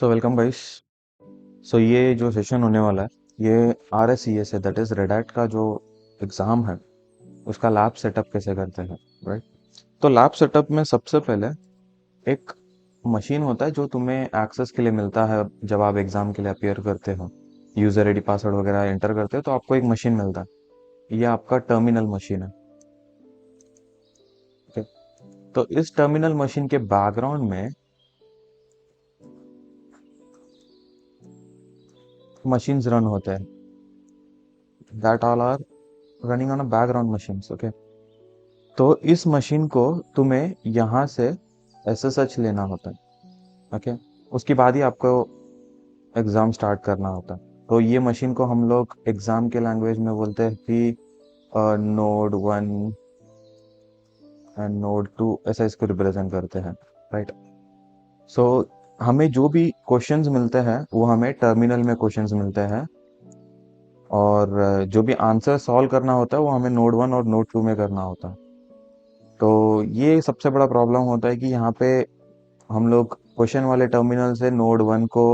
So welcome guys. सो ये जो session होने वाला है ये आर एस सी एस है, दैट इज रेड हैट का जो एग्ज़ाम है उसका लैब सेटअप कैसे करते हैं, राइट। तो लैब सेटअप में सबसे पहले एक मशीन होता है जो तुम्हें एक्सेस के लिए मिलता है जब आप एग्ज़ाम के लिए अपियर करते हो, यूज़र आईडी पासवर्ड वगैरह एंटर करते हो तो आपको एक मशीन मिलता है। ये आपका टर्मिनल मशीन है। ओके। तो इस टर्मिनल मशीन के बैकग्राउंड में मशीन्स रन होते हैं, that all are running on a background machines. Okay. तो इस मशीन को तुम्हें यहाँ से एसएसएच लेना होता है। ओके। उसके बाद ही आपको एग्ज़ाम स्टार्ट करना होता है। तो ये मशीन को हम लोग एग्ज़ाम के लैंग्वेज में बोलते हैं कि node one and node two, ऐसा इसको रिप्रेजेंट करते हैं, राइट। सो हमें जो भी क्वेश्चंस मिलते हैं वो हमें टर्मिनल में क्वेश्चंस मिलते हैं, और जो भी आंसर सॉल्व करना होता है वो हमें नोड वन और नोड टू में करना होता है। तो ये सबसे बड़ा प्रॉब्लम होता है कि यहाँ पे हम लोग क्वेश्चन वाले टर्मिनल से नोड वन को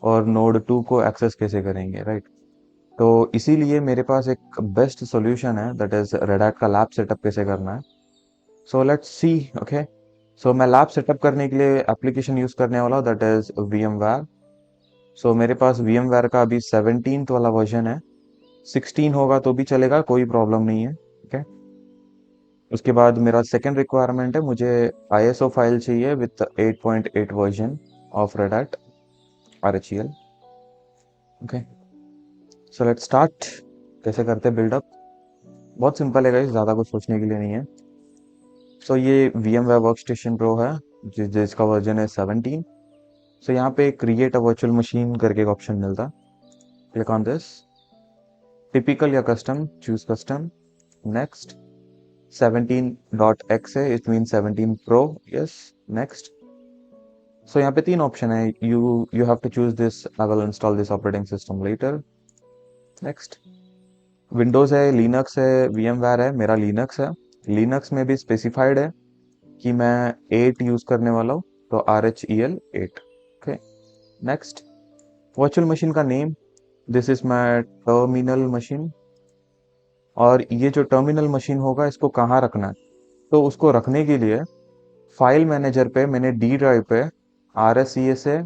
और नोड टू को एक्सेस कैसे करेंगे, राइट। तो इसीलिए मेरे पास एक बेस्ट सॉल्यूशन है, दैट इज रेड हैट का लैब सेटअप कैसे करना है। So let's see. ओके। सो मैं लैब सेटअप करने के लिए एप्लीकेशन यूज करने वाला हूँ, दैट इज VMware। सो मेरे पास VMware का अभी 17th वाला वर्जन है। 16 होगा तो भी चलेगा, कोई प्रॉब्लम नहीं है। ओके। उसके बाद मेरा सेकंड रिक्वायरमेंट है, मुझे ISO फाइल चाहिए with 8.8 version of red hat RHEL। Okay. So let's start. कैसे करते हैं बिल्डअप? बहुत सिंपल है गाइस, ज़्यादा कुछ सोचने के लिए नहीं है। सो ये VMware वर्कस्टेशन प्रो है जिसका वर्जन है 17। सो यहाँ पे क्रिएट अ वर्चुअल मशीन करके एक ऑप्शन मिलता है। Click on this. टिपिकल या custom, choose custom. Next. 17.x है, it mean 17 pro. Yes. Next. So यहाँ पे तीन ऑप्शन है, you you have to choose this, I will install this operating system later. Next. Windows है, Linux है, VMware है, मेरा लिनक्स है। लिनक्स में भी स्पेसिफाइड है कि मैं 8 यूज करने वाला हूँ, तो RHEL 8। Okay. Next. Virtual machine का name, this is my terminal machine. और ये जो टर्मिनल मशीन होगा इसको कहाँ रखना है, तो उसको रखने के लिए फाइल मैनेजर पे मैंने डी ड्राइव पे RSCA से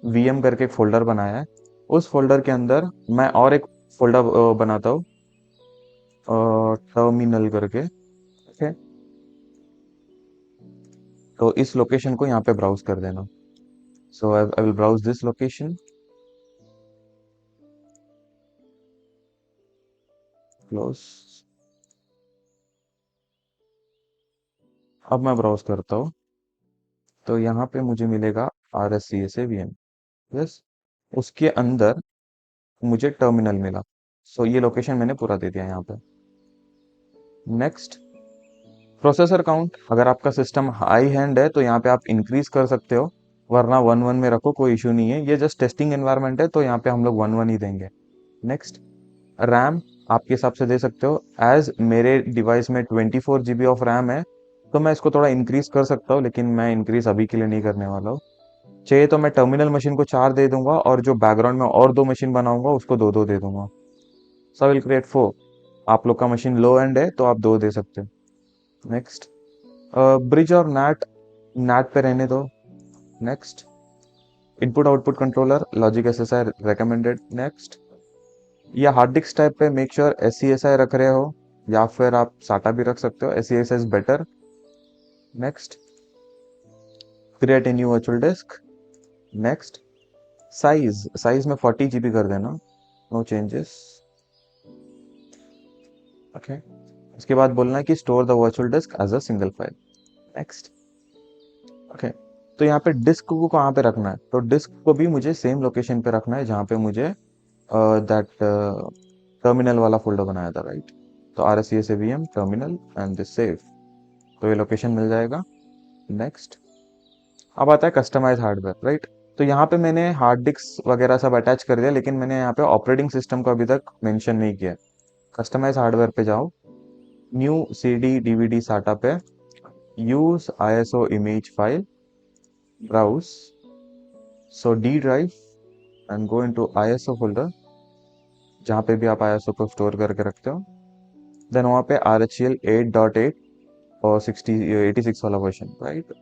VM करके एक फोल्डर बनाया है। उस फोल्डर के अंदर मैं और एक फोल्डर बनाता हूँ, टर्मिनल करके। ओके। तो इस लोकेशन को यहाँ पे ब्राउज कर देना। So I will browse this location. Close. अब मैं ब्राउज करता हूँ, तो यहाँ पे मुझे मिलेगा RSCA से VM। यस। उसके अंदर मुझे टर्मिनल मिला। सो ये लोकेशन मैंने पूरा दे दिया यहाँ पे। नेक्स्ट। प्रोसेसर काउंट, अगर आपका सिस्टम हाई हैंड है तो यहाँ पे आप इंक्रीज कर सकते हो, वरना 1 1 में रखो, कोई इशू नहीं है। ये जस्ट टेस्टिंग एनवायरनमेंट है तो यहाँ पे हम लोग 1 1 ही देंगे। नेक्स्ट। रैम आपके हिसाब से दे सकते हो, एज मेरे डिवाइस में 24 GB ऑफ रैम है तो मैं इसको थोड़ा इंक्रीज कर सकता हूँ, लेकिन मैं इंक्रीज अभी के लिए नहीं करने वाला हूँ। चाहिए तो मैं टर्मिनल मशीन को 4 दे दूंगा, और जो बैकग्राउंड में और दो मशीन बनाऊंगा उसको दो दो दे दूंगा। So will create 4। आप लोग का मशीन लो एंड है तो आप दो दे सकते हो। नेक्स्ट। ब्रिज और नैट, नैट पे रहने दो। Next. Input output controller, logic SSI recommended. Next. या हार्ड डिस्क टाइप पे मेक श्योर SCSI रख रहे हो, या फिर आप साटा भी रख सकते हो, SCSI is better. Next. Create a new virtual disc. Next. Size, size में 40 GB कर देना, नो चेंजेस। ओके। उसके बाद बोलना है कि store the virtual disk as a single file. Next. Okay. तो यहाँ पे डिस्क को कहाँ पे रखना है, तो डिस्क को भी मुझे सेम लोकेशन पे रखना है जहाँ पे मुझे दैट टर्मिनल वाला फोल्डर बनाया था, राइट। तो RSCA से VM terminal and this save, तो ये लोकेशन मिल जाएगा। नेक्स्ट। अब आता है कस्टमाइज हार्डवेयर, राइट। तो यहाँ पे मैंने हार्ड डिस्क वगैरह सब अटैच कर दिया, लेकिन मैंने यहाँ पे ऑपरेटिंग सिस्टम को अभी तक मेंशन नहीं किया। कस्टमाइज हार्डवेयर पे जाओ, न्यू CD DVD साटा पे, use ISO image file, browse. So D drive and go into ISO folder, जहाँ पे भी आप ISO को स्टोर करके रखते हो। देन वहाँ पे RHEL 8.8 और 86 वाला वर्जन, राइट।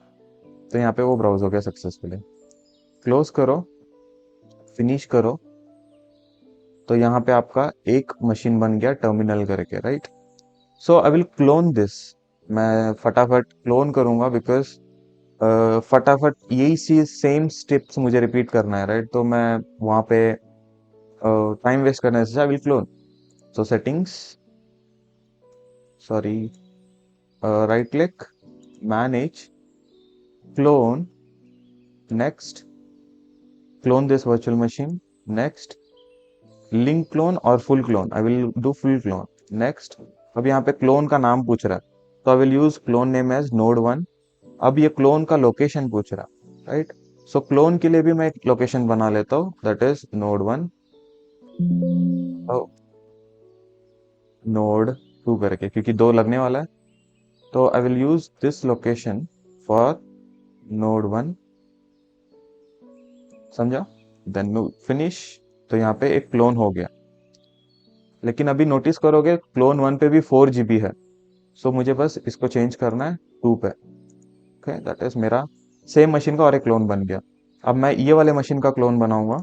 तो यहाँ पे वो ब्राउज हो गया सक्सेसफुली। क्लोज करो, फिनिश करो, तो यहाँ पे आपका एक मशीन बन गया टर्मिनल करके, right. So I will clone this, मैं फटाफट क्लोन करूंगा बिकॉज फटाफट यही चीज सेम स्टेप्स मुझे रिपीट करना है, राइट। तो मैं वहाँ पे टाइम वेस्ट करने से I will clone. So settings, sorry, right click, manage, clone, next, clone this virtual machine, next, link clone और full clone, I will do full clone, next. अब यहाँ पे क्लोन का नाम पूछ रहा है, तो I will use clone name as node1। अब ये क्लोन का लोकेशन पूछ रहा, राइट। सो क्लोन के लिए भी मैं एक लोकेशन बना लेता हूँ, दैट इज node1 node2 करके, क्योंकि दो लगने वाला है। तो I will use this location for node1, समझा। Then finish. तो यहाँ पे एक क्लोन हो गया, लेकिन अभी नोटिस करोगे क्लोन 1 पे भी 4 GB है। सो मुझे बस इसको चेंज करना है 2 पे। ओके, दैट इज मेरा सेम मशीन का और एक क्लोन बन गया। अब मैं ये वाले मशीन का क्लोन बनाऊंगा,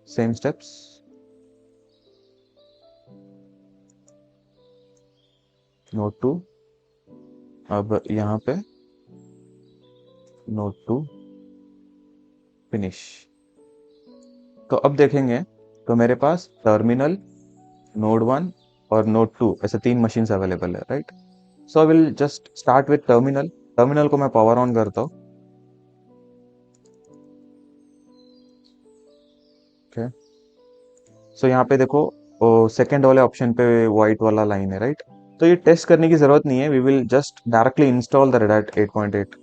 सेम स्टेप्स। node2, अब यहाँ पे node2, फिनिश। तो अब देखेंगे, तो मेरे पास टर्मिनल, node1 और node2 ऐसे तीन मशीन्स अवेलेबल है, right. So I will just start with terminal. Terminal को मैं पावर ऑन करता हूँ। ओके, सो यहाँ पे देखो, सेकेंड वाले ऑप्शन पे व्हाइट वाला लाइन है, राइट। तो ये टेस्ट करने की जरूरत नहीं है, we will just directly install the Red Hat 8.8।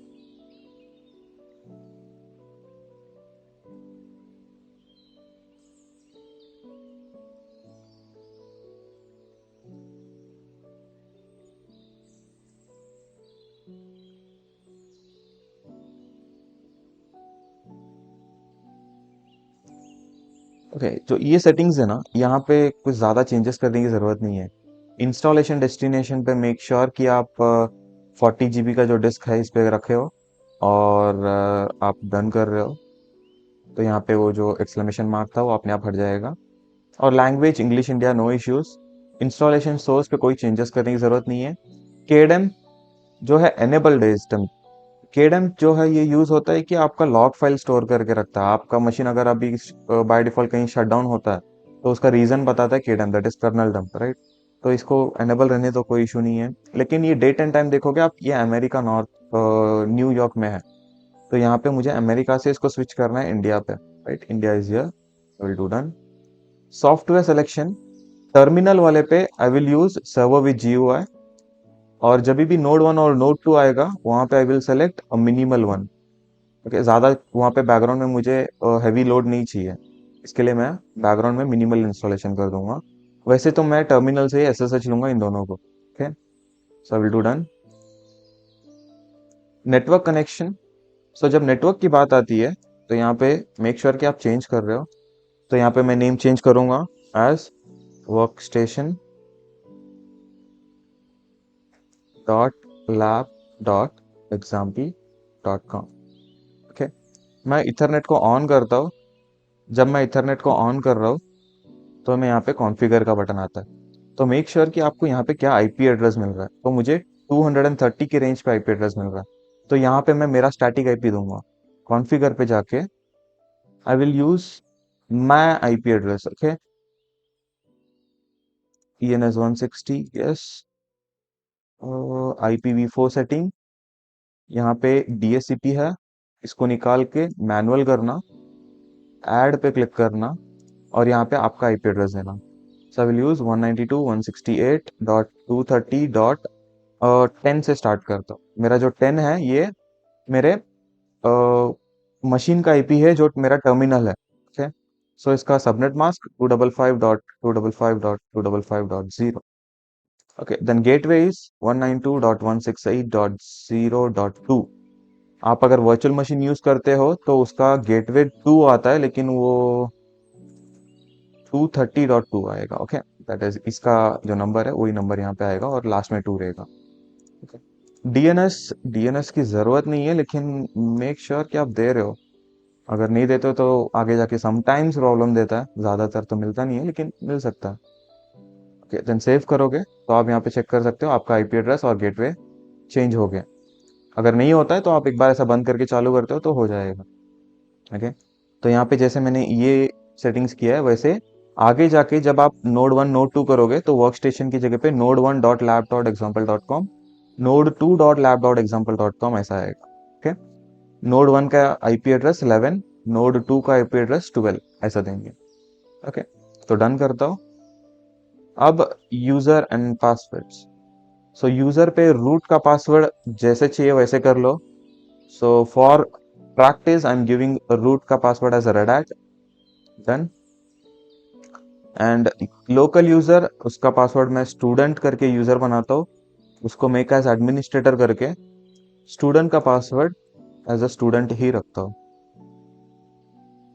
Okay, जो ये सेटिंग्स है ना, यहाँ पे कुछ ज़्यादा चेंजेस करने की ज़रूरत नहीं है। इंस्टॉलेशन डेस्टिनेशन पे मेक श्योर कि आप 40 GB का जो डिस्क है इस पे रखे हो, और आप डन कर रहे हो। तो यहाँ पे वो जो एक्सक्लेमेशन मार्क था वो अपने आप हट जाएगा। और language English India, no issues. Installation source पे कोई चेंजेस करने की ज़रूरत नहीं है। केडम जो है एनेबल्ड है इस टाइम। केडम जो है ये यूज होता है कि आपका लॉग फाइल स्टोर करके रखता है। आपका मशीन अगर अभी बाय डिफॉल्ट कहीं शट डाउन होता है, तो उसका रीजन बताता है kdump, that is kernel dump, right. तो इसको एनेबल रहने तो कोई इशू नहीं है। लेकिन ये डेट एंड टाइम देखोगे आप, ये अमेरिका नॉर्थ न्यूयॉर्क में है। तो यहाँ पे मुझे अमेरिका से इसको स्विच करना है इंडिया पे, right. India is here, will do done. Software selection, terminal वाले पे आई will use server with GUI, और जब भी node1 और node2 आएगा वहां पे I will select minimal one. Okay, ज़्यादा वहाँ पे बैकग्राउंड में मुझे हैवी लोड नहीं चाहिए, इसके लिए मैं बैकग्राउंड में मिनिमल इंस्टॉलेशन कर दूंगा। वैसे तो मैं टर्मिनल से ही SSH लूंगा इन दोनों को। Okay, so I will do done. Network connection, so जब नेटवर्क की बात आती है, तो यहाँ पे मेक श्योर कि आप चेंज कर रहे हो। तो यहाँ पे मैं नेम चेंज करूंगा एज workstation.lab.example.com। ओके, मैं इथरनेट को ऑन करता हूँ। जब मैं इथरनेट को ऑन कर रहा हूँ, तो हमें यहाँ पे कॉन्फ़िगर का बटन आता है। तो मेक श्योर कि आपको यहाँ पे क्या आईपी एड्रेस मिल रहा है। तो मुझे 230 की रेंज पे आईपी एड्रेस मिल रहा है। तो यहाँ पे मैं मेरा स्टैटिक आईपी दूंगा। कॉन्फ़िगर पे जाके आई will use my IP address. Okay, ENS 160, yes. IPv4 setting, यहाँ पे DHCP है, इसको निकाल के मैनुअल करना, ऐड पे क्लिक करना, और यहाँ पे आपका आईपी एड्रेस देना। सो आई विल यूज 192.168.230.10 से स्टार्ट करता हूँ। मेरा जो 10 है ये मेरे मशीन का आईपी है जो मेरा टर्मिनल है। ओके, सो इसका subnet mask 255.255.255.0। Okay, then gateway is 192.168.0.2। आप अगर वर्चुअल मशीन यूज करते हो तो उसका गेटवे 2 आता है, लेकिन वो 230.2 आएगा। ओके, दैट इज इसका जो नंबर है वही नंबर यहाँ पे आएगा और लास्ट में 2 रहेगा। ओके, डीएनएस डीएनएस की जरूरत नहीं है, लेकिन मेक श्योर कि आप दे रहे हो। अगर नहीं देते हो तो आगे जाके समटाइम्स प्रॉब्लम देता है, ज्यादातर तो मिलता नहीं है लेकिन मिल सकता है। ओके, देन सेव करोगे तो आप यहाँ पे चेक कर सकते हो आपका आईपी एड्रेस और गेटवे चेंज हो गया। अगर नहीं होता है तो आप एक बार ऐसा बंद करके चालू करते हो तो हो जाएगा। ओके, तो यहाँ पे जैसे मैंने ये सेटिंग्स किया है, वैसे आगे जाके जब आप नोड 1 नोड 2 करोगे तो वर्क स्टेशन की जगह पे node1.lab.example.com, node2.lab.example.com ऐसा आएगा। ओके, नोड 1 का आईपी एड्रेस 11, नोड 2 का आईपी एड्रेस 12 ऐसा देंगे। ओके, तो डन करता हूँ। अब user and passwords. So user पे रूट का पासवर्ड जैसे चाहिए वैसे कर लो। So for practice I am giving root का password as a Red Hat. Done. And local user, उसका पासवर्ड मैं स्टूडेंट करके यूजर बनाता हूँ, उसको मेक एज एडमिनिस्ट्रेटर करके स्टूडेंट का पासवर्ड एज अ स्टूडेंट ही रखता हूँ।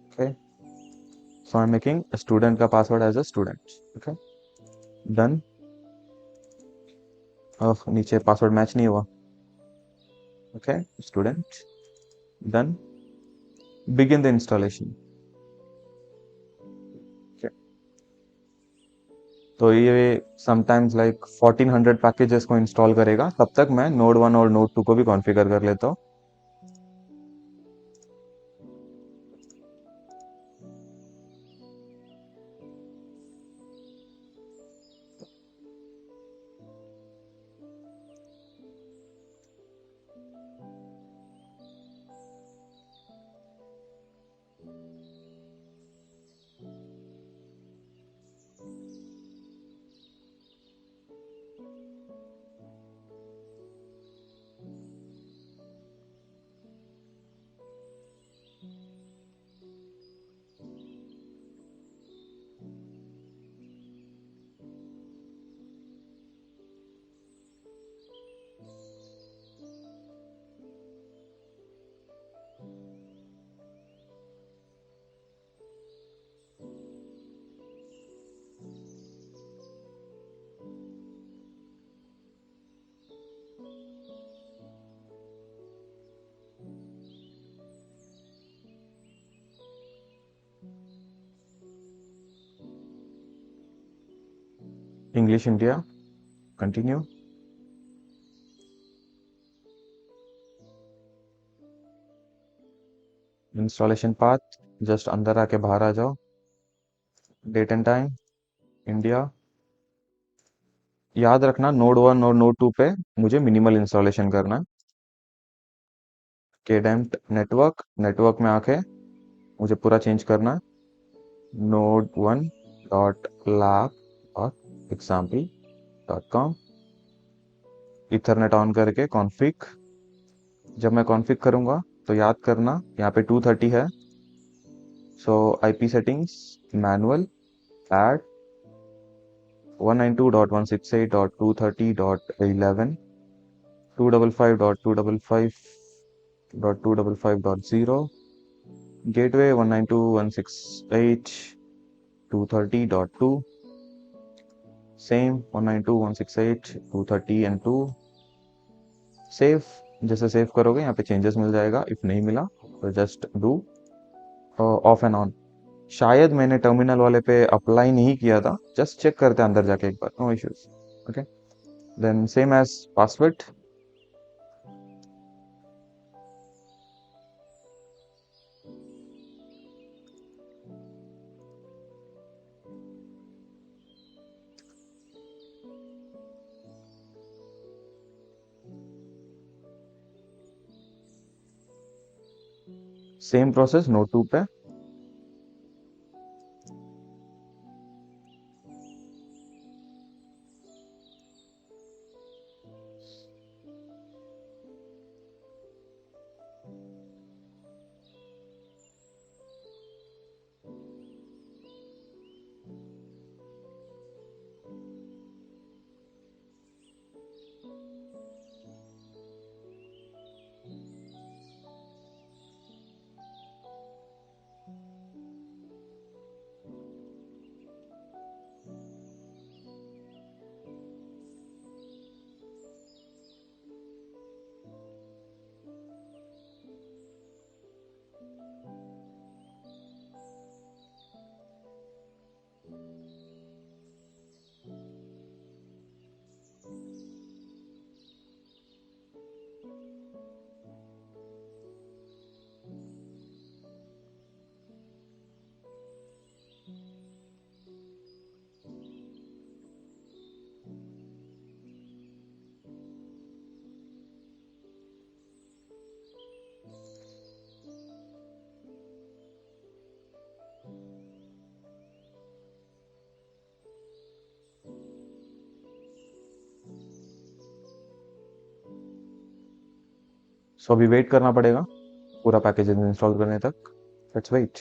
Okay, so I am making student का password as a student. Okay, done. नीचे पासवर्ड मैच नहीं हुआ। Okay, student, done. Begin the installation. तो ये समटाइम्स लाइक 1400 पैकेजेस को इंस्टॉल करेगा, तब तक मैं नोड 1 और नोड 2 को भी कॉन्फ़िगर कर लेता हूँ। English India, continue. Installation path, just अंदर आके बाहर आ जाओ। Date and time, India. याद रखना नोड 1 और नोड 2 पे मुझे मिनिमल इंस्टॉलेशन करना है। केडेम्ट नेटवर्क, नेटवर्क में आके मुझे पूरा चेंज करना है। Node 1 dot lab dot example dot com. Ethernet on करके कॉन्फ़िग। जब मैं कॉन्फ़िग करूंगा तो याद करना यहाँ पे 230 है। सो IP settings, manual, add 192.168.230.11, 255.255.255.0, gateway 192.168.230.2, same 192.168.230 and 2। Save. जैसे सेव करोगे यहाँ पे चेंजेस मिल जाएगा, इफ नहीं मिला तो just do of and on. शायद मैंने टर्मिनल वाले पे अप्लाई नहीं किया था, जस्ट चेक करते हैं अंदर जाके एक बार, no issues. Okay, then same as password. Same process node 2 पे। सो अभी वेट करना पड़ेगा पूरा पैकेज इंस्टॉल करने तक। Let's wait.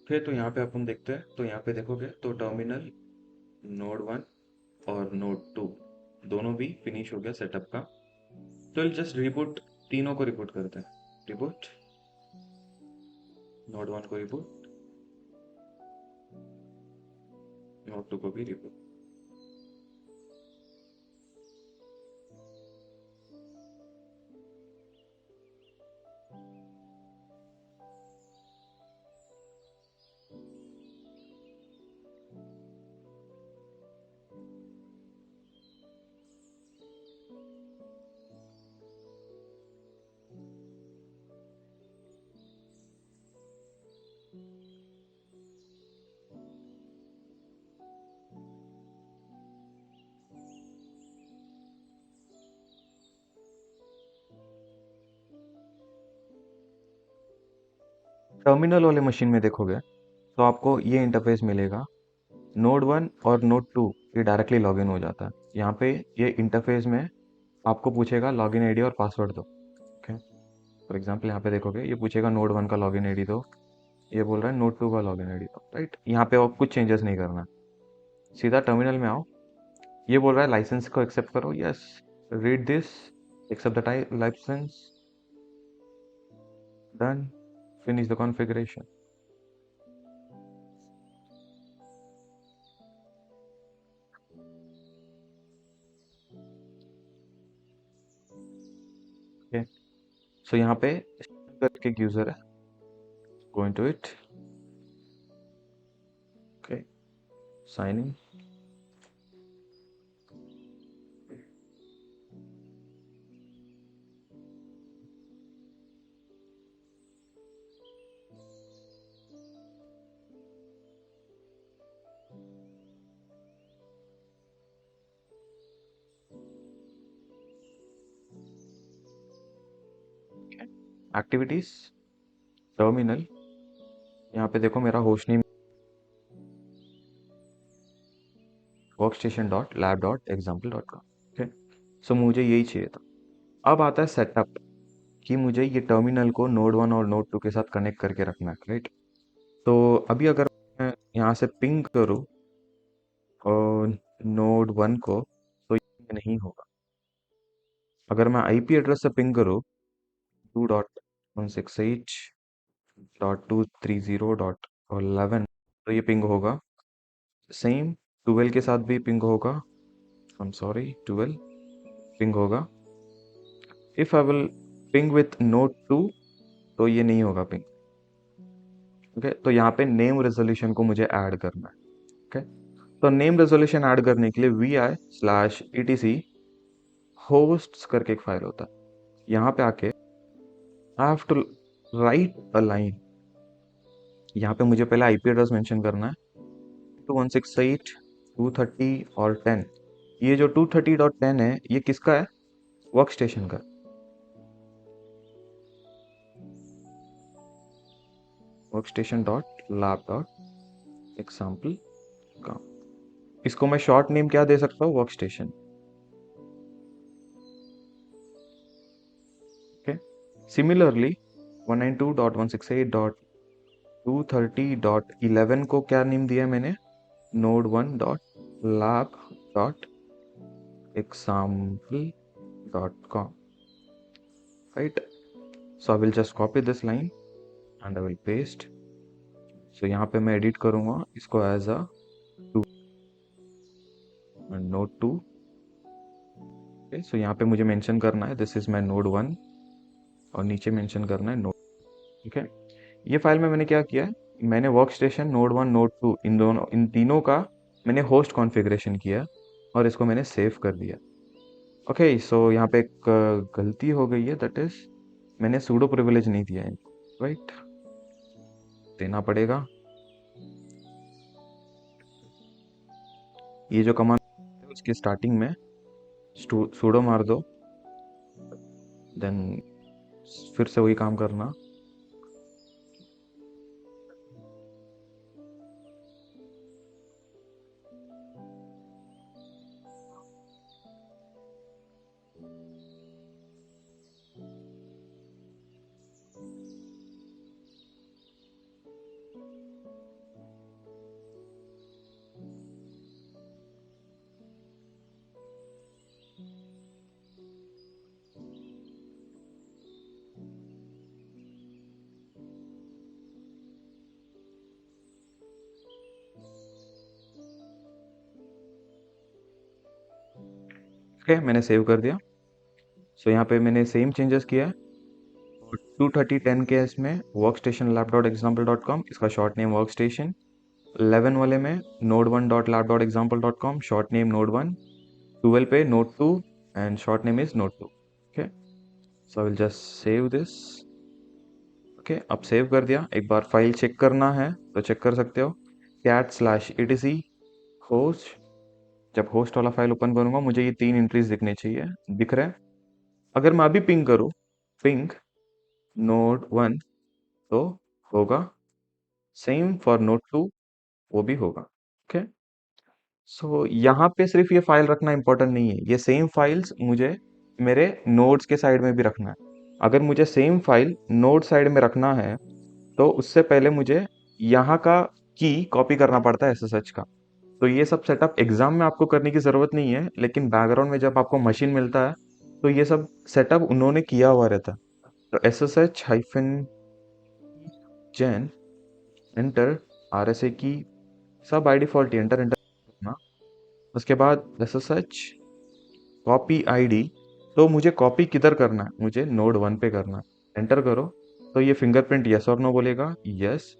फिर तो यहाँ पे अपन देखते हैं, तो यहाँ पे देखोगे तो टर्मिनल नोड 1 और नोड 2 दोनों भी फिनिश हो गया सेटअप का। तो जस्ट रिबूट, तीनों को रिबूट करते हैं। रिबूट, नोड 1 को रिबूट, नोड 2 को भी रिबूट। टर्मिनल वाले मशीन में देखोगे तो आपको ये इंटरफेस मिलेगा। नोड 1 और नोड 2 ये डायरेक्टली लॉगिन हो जाता है। यहाँ पे ये इंटरफेस में आपको पूछेगा लॉगिन आईडी और पासवर्ड दो। ओके, फॉर एग्जांपल यहाँ पे देखोगे ये पूछेगा नोड 1 का लॉगिन आईडी दो, ये बोल रहा है नोड 2 का लॉगिन आईडी दो। राइट, यहाँ पे और कुछ चेंजेस नहीं करना है। सीधा टर्मिनल में आओ, ये बोल रहा है लाइसेंस को एक्सेप्ट करो। Yes, read this, accept the type licence, done, finish the configuration. Okay, so यहाँ पे करके एक यूजर है, go into it. Okay, sign in. Activities, terminal, यहाँ पे देखो मेरा होस्ट नेम workstation.lab.example.com। ओके, सो मुझे यही चाहिए था। अब आता है सेटअप, कि मुझे ये टर्मिनल को नोड 1 और नोड 2 के साथ कनेक्ट करके रखना है। राइट, तो अभी अगर मैं यहाँ से पिंग करूँ और नोड 1 को, तो ये नहीं होगा। अगर मैं आईपी एड्रेस से पिंग करूँ 2.168.230.11, तो ये पिंग होगा। सेम 12 के साथ भी पिंग होगा। आई एम सॉरी, 12 पिंग होगा। If I will ping with node 2, तो ये नहीं होगा पिंग। ओके, तो यहाँ पे नेम रेजोल्यूशन को मुझे ऐड करना है। ओके, तो नेम रेजोल्यूशन ऐड करने के लिए vi/etc होस्ट्स करके एक फाइल होता है। यहाँ पे आके I have to write a line. यहाँ पे मुझे पहले आईपी एड्रेस मेंशन करना है, 2168.230 और 10। ये जो 230.10 है, ये किसका है? वर्क स्टेशन का। workstation.lab.example.com। इसको मैं शॉर्ट नेम क्या दे सकता हूँ? Work station. ओके, सिमिलरली 192.168.230.11 को क्या नेम दिया मैंने? Node 1.lab.example.com। Right. So I will just copy this line and I will paste. So यहाँ पे मैं एडिट करूँगा इसको as a to node 2. Okay, so यहाँ पे मुझे मेंशन करना है दिस इज माय नोड 1 और नीचे मेंशन करना है नोड. ठीक है. ये फाइल में मैंने क्या किया है, मैंने वर्क स्टेशन नोड 1 नोड 2 इन तीनों का मैंने होस्ट कॉन्फ़िगरेशन किया और इसको मैंने सेव कर दिया. ओके, सो यहाँ पे एक गलती हो गई है, दैट इज मैंने सूडो प्रिविलेज नहीं दिया है. राइट, देना पड़ेगा. ये जो कमांड है उसकी स्टार्टिंग में सूडो मार दो, देन फिर से वही काम करना. ओके, मैंने सेव कर दिया. सो यहाँ पे मैंने सेम चेंजेस किया है. 23010 के इसमें work station lab dot example dot com, इसका शॉर्ट नेम वर्क स्टेशन. 11 वाले में node 1 dot lab dot example dot com, short name node 1. 12 पे node 2 and short name is node 2. Okay, so I will just save this. Okay, अब save कर दिया. एक बार file check करना है तो चेक कर सकते हो. cat/etc host. जब होस्ट वाला फाइल ओपन करूंगा मुझे ये 3 एंट्रीज दिखने चाहिए. दिख रहे हैं. अगर मैं अभी पिंग करूँ, पिंग नोड 1, तो होगा. सेम फॉर नोड 2, वो भी होगा. ओके, सो यहाँ पे सिर्फ ये फाइल रखना इंपॉर्टेंट नहीं है, ये सेम फाइल्स मुझे मेरे नोड्स के साइड में भी रखना है. अगर मुझे सेम फाइल नोड साइड में रखना है तो उससे पहले मुझे यहाँ का की कॉपी करना पड़ता है SSH का. तो ये सब सेटअप एग्जाम में आपको करने की ज़रूरत नहीं है, लेकिन बैकग्राउंड में जब आपको मशीन मिलता है तो ये सब सेटअप उन्होंने किया हुआ रहता है. तो SSH-gen एंटर, RSA की सब बाय डिफॉल्ट एंटर एंटर करना. उसके बाद SSH कॉपी आईडी. तो मुझे कॉपी किधर करना है, मुझे नोड 1 पे करना है. एंटर करो तो ये फिंगरप्रिंट यस और नो बोलेगा, यस.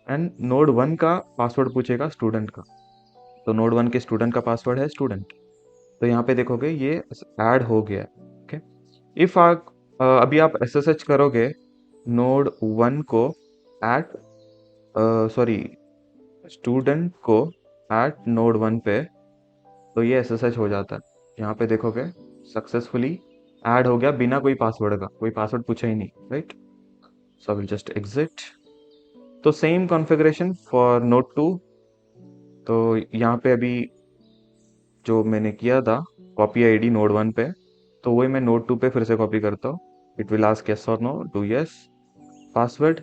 एंड नोड 1 का पासवर्ड पूछेगा स्टूडेंट का. तो नोड 1 के स्टूडेंट का पासवर्ड है स्टूडेंट. तो यहाँ पे देखोगे ये ऐड हो गया. ओके, इफ आप अभी आप SSH करोगे नोड 1 को एट सॉरी स्टूडेंट को एट नोड 1 पे, तो ये SSH हो जाता है. यहाँ पे देखोगे सक्सेसफुली ऐड हो गया बिना कोई पासवर्ड का, कोई पासवर्ड पूछा ही नहीं. Right, so I will just exit. तो सेम कॉन्फ़िगरेशन फॉर नोड 2. तो यहाँ पे अभी जो मैंने किया था कॉपी आईडी नोड 1 पे, तो वही मैं नोड 2 पे फिर से कॉपी करता हूँ. इट विल आस्क यस और no, do yes, password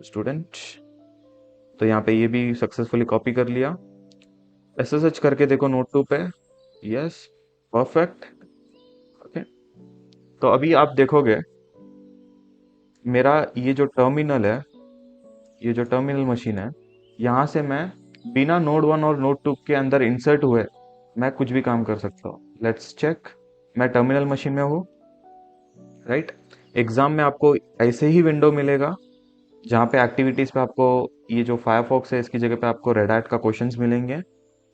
student. तो यहाँ पे ये भी सक्सेसफुली कॉपी कर लिया. SSH करके देखो नोड 2 पे, यस, परफेक्ट. ओके, तो अभी आप देखोगे मेरा ये जो टर्मिनल है, ये जो टर्मिनल मशीन है, यहाँ से मैं बिना नोड 1 और नोड 2 के अंदर इंसर्ट हुए मैं कुछ भी काम कर सकता हूँ. Let's check. मैं टर्मिनल मशीन में हूँ. राइट, एग्जाम में आपको ऐसे ही विंडो मिलेगा जहाँ पे एक्टिविटीज़ पे आपको ये जो फायरफॉक्स है इसकी जगह पे आपको रेड हैट का क्वेश्चंस मिलेंगे.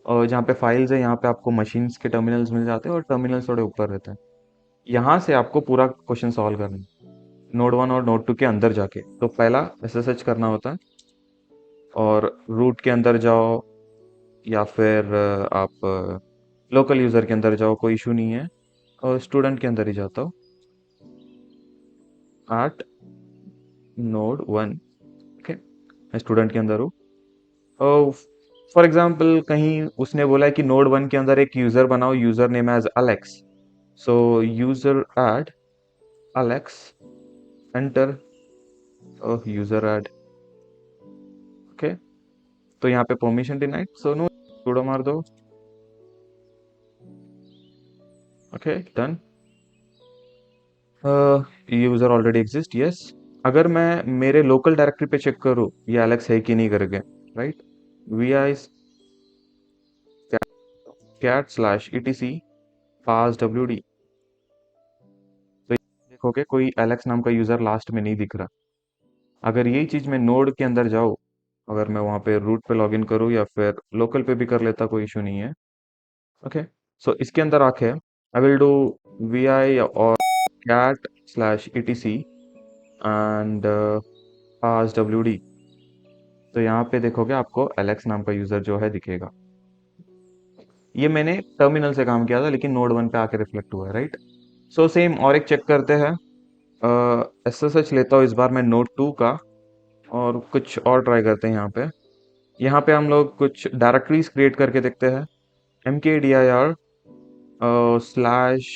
और जहाँ पे फाइल्स है यहाँ पे आपको मशीन्स के टर्मिनल्स मिल जाते हैं और टर्मिनल्स थोड़े ऊपर रहते हैं. यहाँ से आपको पूरा क्वेश्चन सॉल्व करना है नोड 1 और नोड 2 के अंदर जाके. तो पहला SSH करना होता है और रूट के अंदर जाओ या फिर आप लोकल यूज़र के अंदर जाओ, कोई इशू नहीं है. और स्टूडेंट के अंदर ही जाता हूँ एट नोड 1. ओके, मैं स्टूडेंट के अंदर हूँ. फॉर एग्जाम्पल कहीं उसने बोला है कि नोड 1 के अंदर एक यूज़र बनाओ, user name as Alex. So user add Alex, enter, user add. Okay, तो यहाँ पे permission denied, so no, sudo मार दो. Okay, done. User already exist, yes. अगर मैं मेरे लोकल डायरेक्टरी पे चेक करूँ ये एलेक्स है कि नहीं करके, right, V I cat slash E T C pass W D, तो देखोगे कोई एलेक्स नाम का यूजर लास्ट में नहीं दिख रहा। अगर यही चीज मैं नोड के अंदर जाऊँ, अगर मैं वहां पे रूट पे लॉगिन करूँ या फिर लोकल पे भी कर लेता, कोई इशू नहीं है। ओके, सो इसके अंदर आके I will do V I और cat slash E T C and pass W D, तो यहाँ पे देखोगे आपको एलेक्स नाम का यूजर जो है दिखेगा। ये मैंने टर्मिनल से काम किया था लेकिन नोड वन पे आके रिफ्लेक्ट हुआ है, राइट। सो सेम और एक चेक करते हैं। एस एस एच लेता हूँ इस बार मैं नोड टू का, और कुछ और ट्राई करते हैं यहाँ पे। यहाँ पे हम लोग कुछ डायरेक्टरीज क्रिएट करके देखते हैं। एम के D I R slash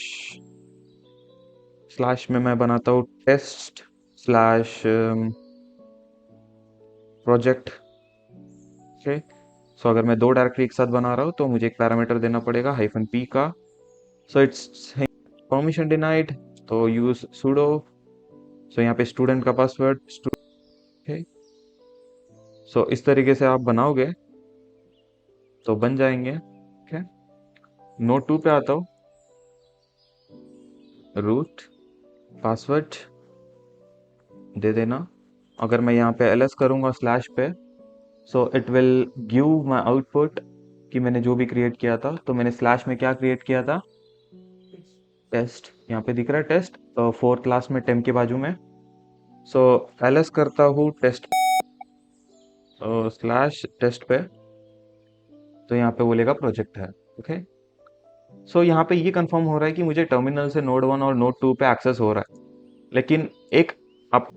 slash में मैं बनाता हूँ टेस्ट स्लैश प्रोजेक्ट। ओके, सो अगर मैं दो डायरेक्टरी एक साथ बना रहा हूँ तो मुझे एक पैरामीटर देना पड़ेगा हाइफन पी का। सो इट्स परमिशन डिनाइड, तो यूज sudo। सो यहाँ पे स्टूडेंट का पासवर्ड ओके। सो इस तरीके से आप बनाओगे तो बन जाएंगे। ओके, नोड टू पे आता हूँ, रूट पासवर्ड दे देना। अगर मैं यहाँ पे एलएस करूँगा स्लैश पे, so it will give my output कि मैंने जो भी क्रिएट किया था। तो मैंने स्लैश में क्या क्रिएट किया था, टेस्ट, यहाँ पे दिख रहा है टेस्ट, तो फोर्थ क्लास में टेम के बाजू में। सो एलएस करता हूँ टेस्ट स्लैश टेस्ट पे, तो यहाँ पे बोलेगा प्रोजेक्ट है। ओके, सो यहाँ पे ये कंफर्म हो रहा है कि मुझे टर्मिनल से नोड वन और नोड टू पे एक्सेस हो रहा है। लेकिन एक आप